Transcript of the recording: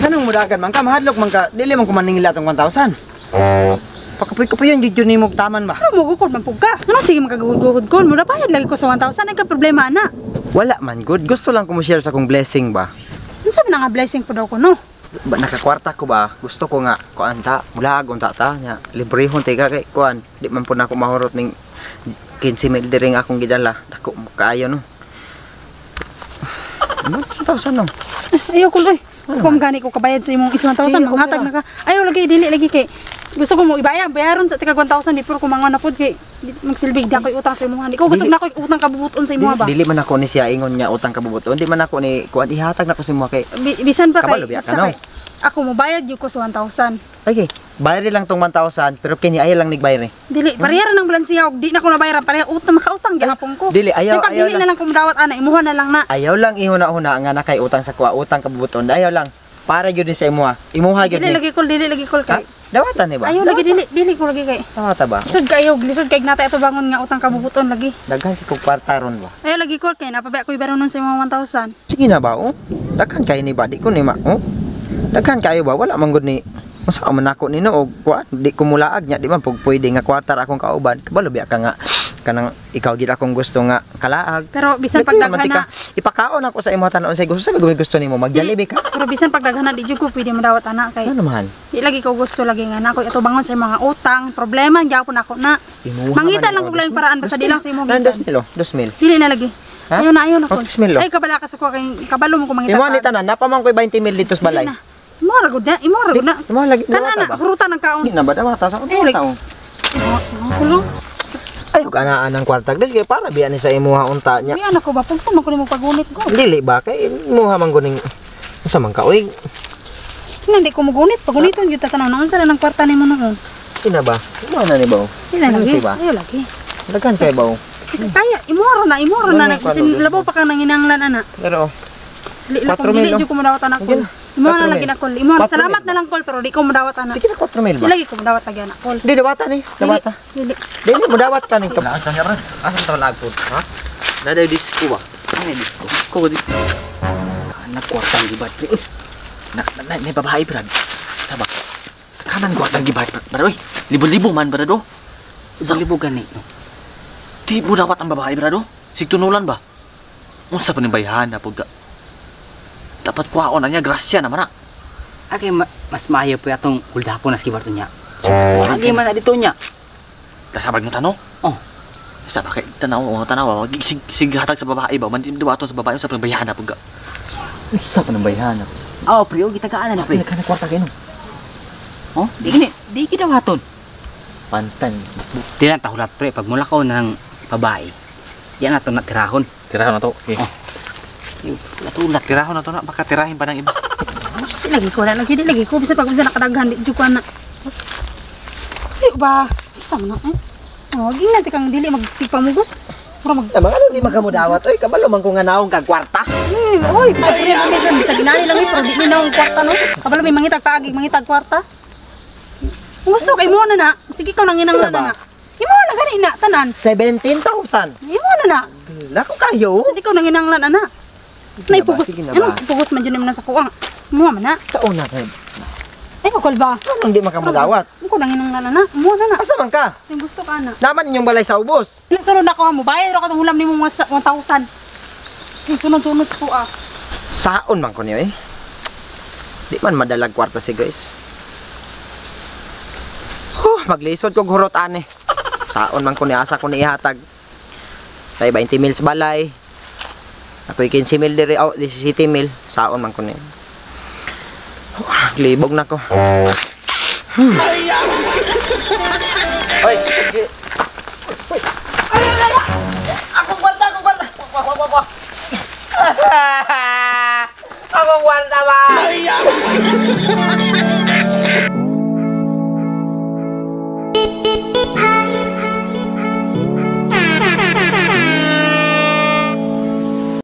Kanang mudagan man ka, mahadlok man ka, dili man ko maningil atong 1,000. Pakapoy-kapoy yun, jud ni mo taman ba? Ano mo gukod man pug ka? Ano sige magagugod ko? Mura bayad lagi ko sa 1,000 ay ka problema ana. Wala man good, gusto lang ko mo share sa akong blessing ba. Unsa man nga blessing po daw ko no? Ba nakakwarta ko ba? Gusto ko nga kuan ta, mula agon ta nya. Librehon tiga kay kuan. Di man po na ako mahurot ning 15,000 diri nga akong gidala. Dako kaayo no. Ano? 1,000 no? Ayaw ko oy. Kung gani ko kabayad sa imong 1,000 manghatag na ka. Ayaw lagi dili lagi kay gusto ko mo bayaron sa tika 1,000 di pero kumangon na pod kay magsilbig di ako utang sa imong. Di ko gusto na ako utang kabubuton sa imong ba. Dili man ako ni siya ingon nga utang kabubuton. Di man ako ni kuan ihatag na ko sa imong kay bisan pa kay no? Ako mo bayad gyud ko sa 1,000. Okay, bayari lang tong 1,000 pero kini ayaw lang nigbayar ni. Dili, pareha ng balansiya og di na ko nabayaran pareha utang makautang gyapon ko. Dili ayaw dili na lang ko modawat ana imuha na lang na. Ayaw lang ihuna-huna nga na kay utang sa kuha utang kabubuton. Ayaw lang. Para gyud ni sa imuha. Imuha gyud ni. Dili lagi kol kay. Dawatan ni ba? Ayaw lagi dili ko lagi kay. Dawata ba? Lisod kayo, lisod kay natay ato bangon nga utang kabubuton lagi. Daghan kay kwartaron ba? Ayaw lagi kol kay napabaya ko ibaron nun sa imong 1,000. Sige na ba oh? Daghan kay ni ba di ko ni ma oh? Daghan kayo ba wala man gud ni usa man ako nino og kuan di ko mulaag nya di man pug pwede nga kwartar akong kauban kabalo biya ka nga kanang ikaw gid akong gusto nga kalaag pero bisan pagdaghan na ipakaon ako sa imong tanon say gusto sabi ko gusto nimo magjalibi ka pero bisan pagdaghan na di jud ko pwede madawat ana kay ano man di lagi ko gusto lagi nga nako ato bangon sa mga utang problema gyapon ako na mangita lang kog laing paraan basta di lang sa imong gitan 2,000 dili na lagi ayaw na ko ay kabala ka sa ko kay kabalo mo ko mangita imo ni tanan napaman ko 20,000 dito sa balay imo ra gud na imo lagi kana na hurutan ng kaon di na ba dawata sa taon kulong ay kana anang kwartag dis kay para biya ni sa imuha unta nya di anak ko ba pagsa man ko nimo pagunit ko dili ba kay imuha man guning unsa man ka oy hindi ko magunit paguniton gyud tatanaw na unsa nang kwarta nimo noon ina ba imo na ni baw ina lagi ayo lagi daghan kay baw kasi kaya imoro na isin labaw pa kang nanginanglan ana pero dili jud ko madawat anak ko imo na lagi na kol imo salamat na lang kol pero di ko madawat anak sige na 4,000 ba lagi ko madawat lagi anak kol di dawata ni dawata dili mo dawat ka ni Naan sa heran. Asa ta lagpod? Ha? Naday disco ba? Ano disco? Ko di. Anak kwartang gibat. Na babae brad. Sabak. Kanan kwartang gibat brad. Oy, libo-libo man brad do. Libo gani. Di mo dapat ang babae brad do. Sigtunulan ba? Unsa pa ni bayhan na pud dapat kuhaon na niya grasya naman na. Aki mas maayo po atong kuldapon na skibarto niya. Agi man na dito niya. Kasabag mo tanaw? Oh. Sa bakit tanaw, sig hatag sa babae ba? Man di aton sa babae sa bayhan na pud. sa panambayhan na Oh, pre, kita kaanan na pre. ka na kwarta kayo Oh, di kita waton. pantan Tilang tahulat pre, pag mula ko ng babae. Yan ato na tirahon. Tirahan na to. Okay. Oh. Natulat, tirahon na to na. Baka tirahin pa ng iba. di lagi ko bisa pag bisa nakadaghan di jud ko ana di ba sama na oh gingan kang dili magsipamugos pura mag mga ano di makamudawat oy kabalo man ko nga naong kag kwarta oy bisa ginani lang pero di naong kwarta no kabalo may mangitag kaagig mangitag kwarta gusto kay mo na sige ka nang inang na imo na gani na tanan 17,000 imo na lako kayo sige ka nang inang ana naipugos ano pugos man jud na sa kuang mo man na taon na kayo ay kokol ba anong di makamudawat ko nang inang na mo na asa man ka ay gusto ka na naman inyong balay sa ubos sunod ako mo bayad ra ka hulam nimo 1,000 sunod ko saon man ko niyo eh di man madalag kwarta si guys maglisod kog hurot ane saon man ko ni asa ko ni ihatag kay 20 mils balay ako'y 15 mil diri 17 mil saon man ko ni libog na ko oy akong kwanta akong kwanta ba